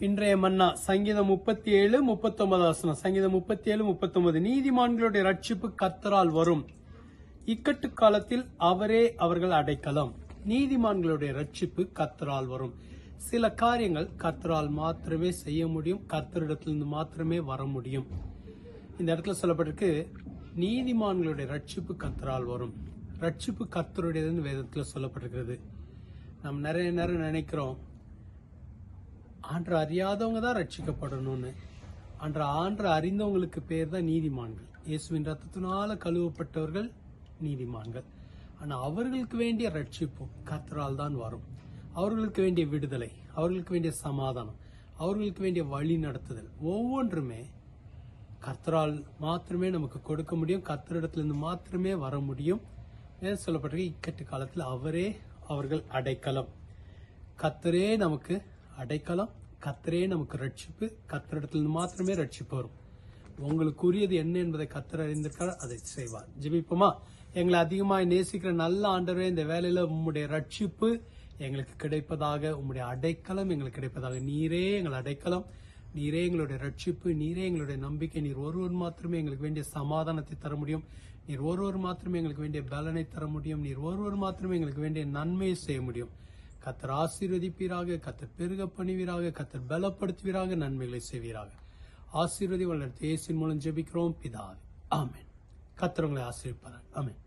இன்றைய மன்னா சங்கீதம் 37, 39 வசனம். சங்கீதம் 37, 39. நீதிமான்களுடைய ரட்சிப்பு கர்த்தரால் வரும், இக்கட்டு காலத்தில் அவரே அவர்கள் அடைக்கலம். நீதிமான்களுடைய ரட்சிப்பு கர்த்தரால் வரும். சில காரியங்கள் கர்த்தரால் மாத்திரமே செய்ய முடியும், கர்த்தரிடத்திலிருந்து மாத்திரமே வர முடியும். இந்த இடத்துல சொல்லப்பட்டிருக்கு, நீதிமான்களுடைய ரட்சிப்பு கர்த்தரால் வரும். ரட்சிப்பு கர்த்தருடையதுன்னு வேதத்துல சொல்லப்பட்டிருக்கிறது. நம்ம நிறைய நேரம் நினைக்கிறோம், ஆண்டரை அறியாதவங்க தான் ரட்சிக்கப்படணும்னு. ஆண்டரை அறிந்தவங்களுக்கு பேர் தான் நீதிமான்கள். இயேசுவின் ரத்தத்தினால கழுவப்பட்டவர்கள் நீதிமான்கள். ஆனா அவர்களுக்கு வேண்டிய ரட்சிப்பும் கர்த்தரால் தான் வரும். அவர்களுக்கு வேண்டிய விடுதலை, அவர்களுக்கு வேண்டிய சமாதானம், அவர்களுக்கு வேண்டிய வழி நடத்துதல் ஒவ்வொன்றுமே கர்த்தரால் மாத்திரமே நமக்கு கொடுக்க முடியும். கர்த்தரிடத்திலிருந்து மாத்திரமே வர முடியும். சொல்லப்பட்டிருக்கு, இக்கட்டு காலத்தில் அவரே அவர்கள் அடைக்கலம். கர்த்தரே நமக்கு அடைக்கலம், கர்த்தரே நமக்கு ரட்சிப்பு. கர்த்தரிடத்திலிருந்து மாத்திரமே ரட்சிப்பு வரும். உங்களுக்குரியது என்ன என்பதை கர்த்தர் அறிந்திருக்கார், அதை செய்வார். ஜெபிப்போமா? எங்களை அதிகமாக நேசிக்கிற நல்ல ஆண்டவரே, இந்த வேலையில உம்முடைய ரட்சிப்பு எங்களுக்கு கிடைப்பதாக, உம்முடைய அடைக்கலம் எங்களுக்கு கிடைப்பதாக. நீரே எங்கள் அடைக்கலம், நீரே எங்களுடைய ரட்சிப்பு, நீரே எங்களுடைய நம்பிக்கை. நீர் ஒருவர் மாத்திரமே எங்களுக்கு வேண்டிய சமாதானத்தை தர முடியும். நீர் ஒருவர் மாத்திரமே எங்களுக்கு வேண்டிய பலனை தர முடியும். நீர் ஒருவர் மாத்திரமே எங்களுக்கு வேண்டிய நன்மையை செய்ய முடியும். கர்த்தர் ஆசீர்வதிப்பீராக, கர்த்தர் பெருக பணிவீராக, கர்த்தர் பலப்படுத்துவீராக, நன்மைகளை செய்வீராக. ஆசீர்வதி வளர்த்து இயேசுவின் மூலம் ஜெபிக்கிறோம் பிதாவே, ஆமென். கர்த்தர் உங்களை ஆசீர்வதிப்பார். ஆமென்.